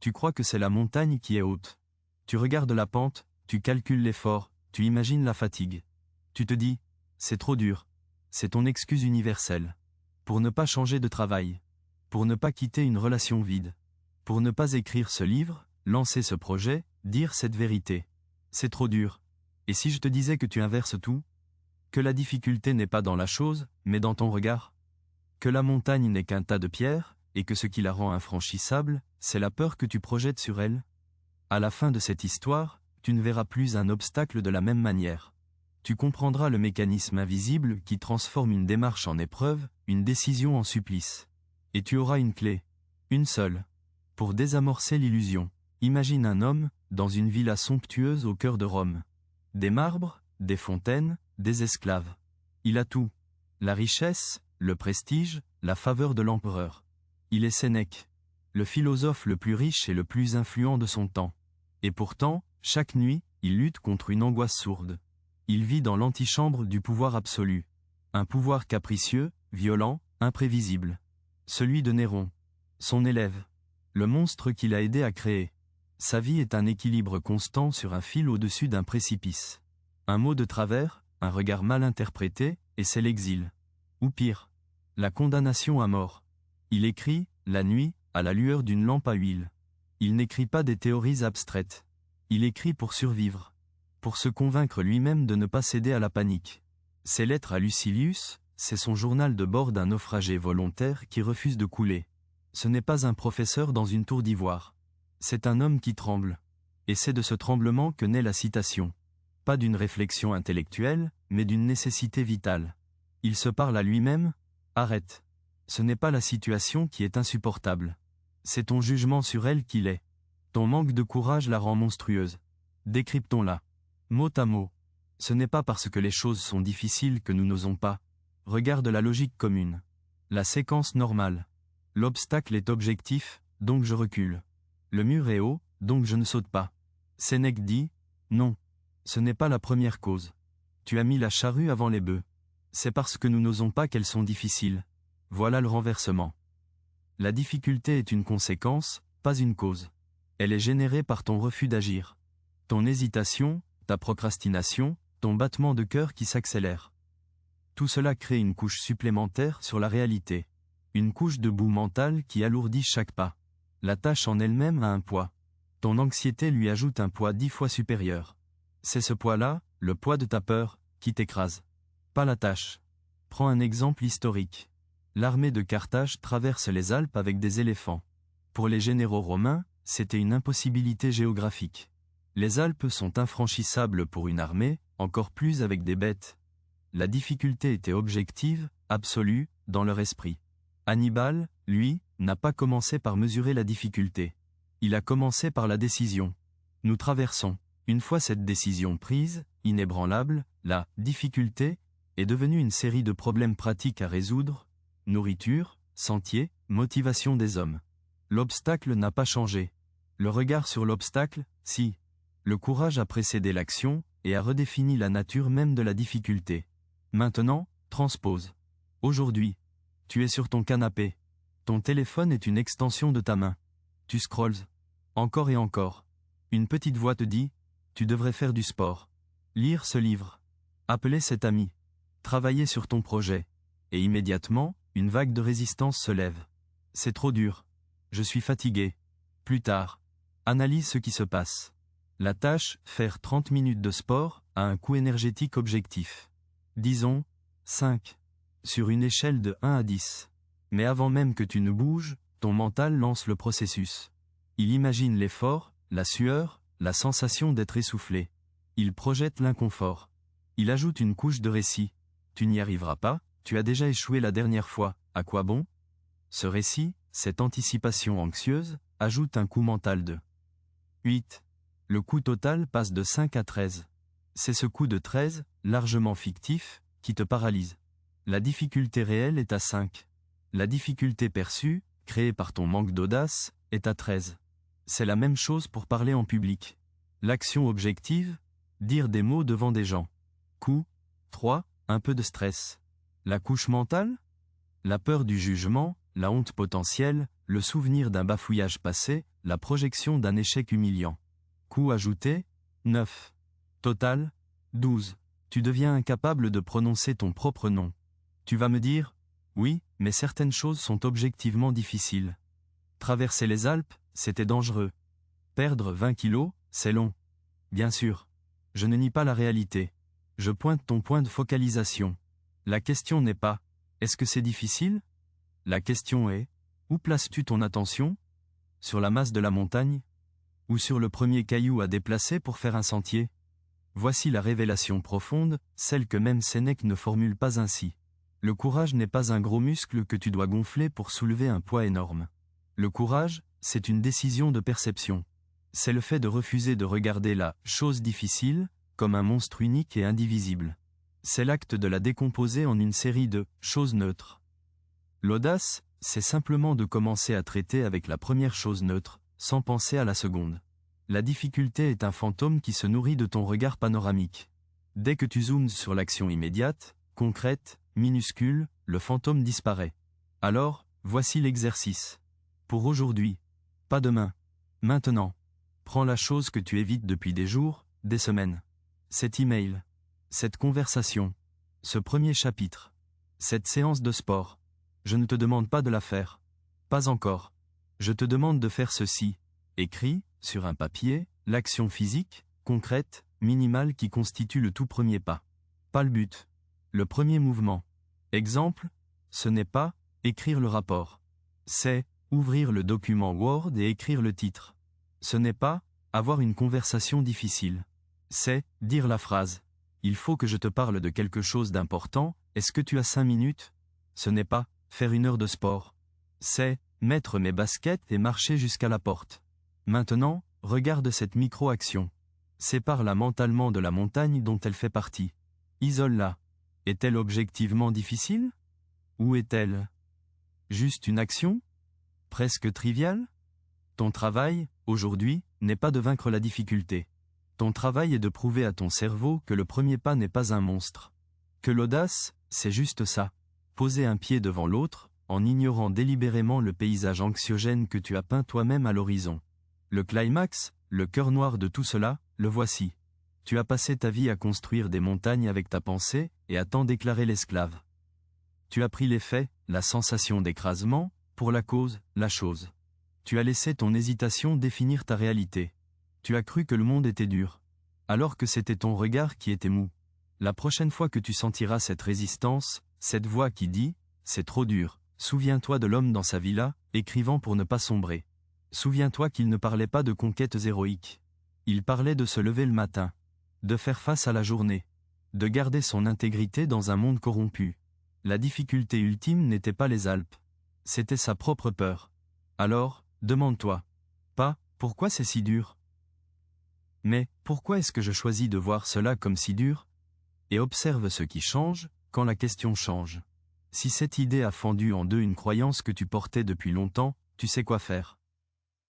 Tu crois que c'est la montagne qui est haute. Tu regardes la pente, tu calcules l'effort, tu imagines la fatigue. Tu te dis, c'est trop dur. C'est ton excuse universelle. Pour ne pas changer de travail. Pour ne pas quitter une relation vide. Pour ne pas écrire ce livre, lancer ce projet, dire cette vérité. C'est trop dur. Et si je te disais que tu inverses tout? Que la difficulté n'est pas dans la chose, mais dans ton regard? Que la montagne n'est qu'un tas de pierres, et que ce qui la rend infranchissable, c'est la peur que tu projettes sur elle? À la fin de cette histoire, tu ne verras plus un obstacle de la même manière. Tu comprendras le mécanisme invisible qui transforme une démarche en épreuve, une décision en supplice. Et tu auras une clé. Une seule. Pour désamorcer l'illusion. Imagine un homme, dans une villa somptueuse au cœur de Rome. Des marbres, des fontaines, des esclaves. Il a tout. La richesse, le prestige, la faveur de l'empereur. Il est Sénèque, le philosophe le plus riche et le plus influent de son temps. Et pourtant, chaque nuit, il lutte contre une angoisse sourde. Il vit dans l'antichambre du pouvoir absolu. Un pouvoir capricieux, violent, imprévisible. Celui de Néron. Son élève. Le monstre qu'il a aidé à créer. Sa vie est un équilibre constant sur un fil au-dessus d'un précipice. Un mot de travers, un regard mal interprété, et c'est l'exil. Ou pire, la condamnation à mort. Il écrit, la nuit, à la lueur d'une lampe à huile. Il n'écrit pas des théories abstraites. Il écrit pour survivre. Pour se convaincre lui-même de ne pas céder à la panique. Ses lettres à Lucilius, c'est son journal de bord d'un naufragé volontaire qui refuse de couler. Ce n'est pas un professeur dans une tour d'ivoire. C'est un homme qui tremble. Et c'est de ce tremblement que naît la citation. Pas d'une réflexion intellectuelle, mais d'une nécessité vitale. Il se parle à lui-même, arrête. Ce n'est pas la situation qui est insupportable. C'est ton jugement sur elle qui l'est. Ton manque de courage la rend monstrueuse. Décryptons-la. Mot à mot. Ce n'est pas parce que les choses sont difficiles que nous n'osons pas. Regarde la logique commune. La séquence normale. L'obstacle est objectif, donc je recule. Le mur est haut, donc je ne saute pas. Sénèque dit, non. Ce n'est pas la première cause. Tu as mis la charrue avant les bœufs. C'est parce que nous n'osons pas qu'elles sont difficiles. Voilà le renversement. La difficulté est une conséquence, pas une cause. Elle est générée par ton refus d'agir. Ton hésitation, ta procrastination, ton battement de cœur qui s'accélère. Tout cela crée une couche supplémentaire sur la réalité. Une couche de boue mentale qui alourdit chaque pas. La tâche en elle-même a un poids. Ton anxiété lui ajoute un poids 10 fois supérieur. C'est ce poids-là, le poids de ta peur, qui t'écrase. Pas la tâche. Prends un exemple historique. L'armée de Carthage traverse les Alpes avec des éléphants. Pour les généraux romains, c'était une impossibilité géographique. Les Alpes sont infranchissables pour une armée, encore plus avec des bêtes. La difficulté était objective, absolue, dans leur esprit. Hannibal, lui, n'a pas commencé par mesurer la difficulté. Il a commencé par la décision. Nous traversons. Une fois cette décision prise, inébranlable, la difficulté est devenue une série de problèmes pratiques à résoudre, nourriture, sentier, motivation des hommes. L'obstacle n'a pas changé. Le regard sur l'obstacle, si. Le courage a précédé l'action et a redéfini la nature même de la difficulté. Maintenant, transpose. Aujourd'hui, tu es sur ton canapé. Ton téléphone est une extension de ta main. Tu scrolles. Encore et encore. Une petite voix te dit, tu devrais faire du sport. Lire ce livre. Appeler cet ami. Travailler sur ton projet. Et immédiatement, une vague de résistance se lève. C'est trop dur. Je suis fatigué. Plus tard. Analyse ce qui se passe. La tâche, faire 30 minutes de sport, a un coût énergétique objectif. Disons, 5. Sur une échelle de 1 à 10. Mais avant même que tu ne bouges, ton mental lance le processus. Il imagine l'effort, la sueur, la sensation d'être essoufflé. Il projette l'inconfort. Il ajoute une couche de récit. Tu n'y arriveras pas, tu as déjà échoué la dernière fois, à quoi bon? Ce récit, cette anticipation anxieuse, ajoute un coût mental de 8. Le coût total passe de 5 à 13. C'est ce coût de 13, largement fictif, qui te paralyse. La difficulté réelle est à 5. La difficulté perçue, créée par ton manque d'audace, est à 13. C'est la même chose pour parler en public. L'action objective, dire des mots devant des gens. Coût, 3, un peu de stress. La couche mentale? La peur du jugement, la honte potentielle, le souvenir d'un bafouillage passé, la projection d'un échec humiliant. Coût ajouté, 9. Total, 12. Tu deviens incapable de prononcer ton propre nom. Tu vas me dire, oui, mais certaines choses sont objectivement difficiles. Traverser les Alpes, c'était dangereux. Perdre 20 kilos, c'est long. Bien sûr. Je ne nie pas la réalité. Je pointe ton point de focalisation. La question n'est pas, est-ce que c'est difficile? La question est, où places-tu ton attention? Sur la masse de la montagne? Ou sur le premier caillou à déplacer pour faire un sentier? Voici la révélation profonde, celle que même Sénèque ne formule pas ainsi. Le courage n'est pas un gros muscle que tu dois gonfler pour soulever un poids énorme. Le courage, c'est une décision de perception. C'est le fait de refuser de regarder la « chose difficile » comme un monstre unique et indivisible. C'est l'acte de la décomposer en une série de « choses neutres ». L'audace, c'est simplement de commencer à traiter avec la première chose neutre, sans penser à la seconde. La difficulté est un fantôme qui se nourrit de ton regard panoramique. Dès que tu zoomes sur l'action immédiate, concrète, minuscule, le fantôme disparaît. Alors, voici l'exercice. Pour aujourd'hui. Pas demain. Maintenant. Prends la chose que tu évites depuis des jours, des semaines. Cet email. Cette conversation. Ce premier chapitre. Cette séance de sport. Je ne te demande pas de la faire. Pas encore. Je te demande de faire ceci. Écris, sur un papier, l'action physique, concrète, minimale qui constitue le tout premier pas. Pas le but. Le premier mouvement. Exemple, ce n'est pas écrire le rapport. C'est ouvrir le document Word et écrire le titre. Ce n'est pas avoir une conversation difficile. C'est dire la phrase. Il faut que je te parle de quelque chose d'important, est-ce que tu as 5 minutes? Ce n'est pas faire 1 heure de sport. C'est mettre mes baskets et marcher jusqu'à la porte. Maintenant, regarde cette micro-action. Sépare-la mentalement de la montagne dont elle fait partie. Isole-la. Est-elle objectivement difficile? Ou est-elle juste une action? Presque triviale? Ton travail, aujourd'hui, n'est pas de vaincre la difficulté. Ton travail est de prouver à ton cerveau que le premier pas n'est pas un monstre. Que l'audace, c'est juste ça. Poser un pied devant l'autre, en ignorant délibérément le paysage anxiogène que tu as peint toi-même à l'horizon. Le climax, le cœur noir de tout cela, le voici. Tu as passé ta vie à construire des montagnes avec ta pensée, et à t'en déclarer l'esclave. Tu as pris les faits, la sensation d'écrasement, pour la cause, la chose. Tu as laissé ton hésitation définir ta réalité. Tu as cru que le monde était dur, alors que c'était ton regard qui était mou. La prochaine fois que tu sentiras cette résistance, cette voix qui dit « c'est trop dur », souviens-toi de l'homme dans sa villa, écrivant pour ne pas sombrer. Souviens-toi qu'il ne parlait pas de conquêtes héroïques. Il parlait de se lever le matin, de faire face à la journée, de garder son intégrité dans un monde corrompu. La difficulté ultime n'était pas les Alpes, c'était sa propre peur. Alors, demande-toi, pas « pourquoi c'est si dur ?» mais « pourquoi est-ce que je choisis de voir cela comme si dur ?» et observe ce qui change quand la question change. Si cette idée a fendu en deux une croyance que tu portais depuis longtemps, tu sais quoi faire.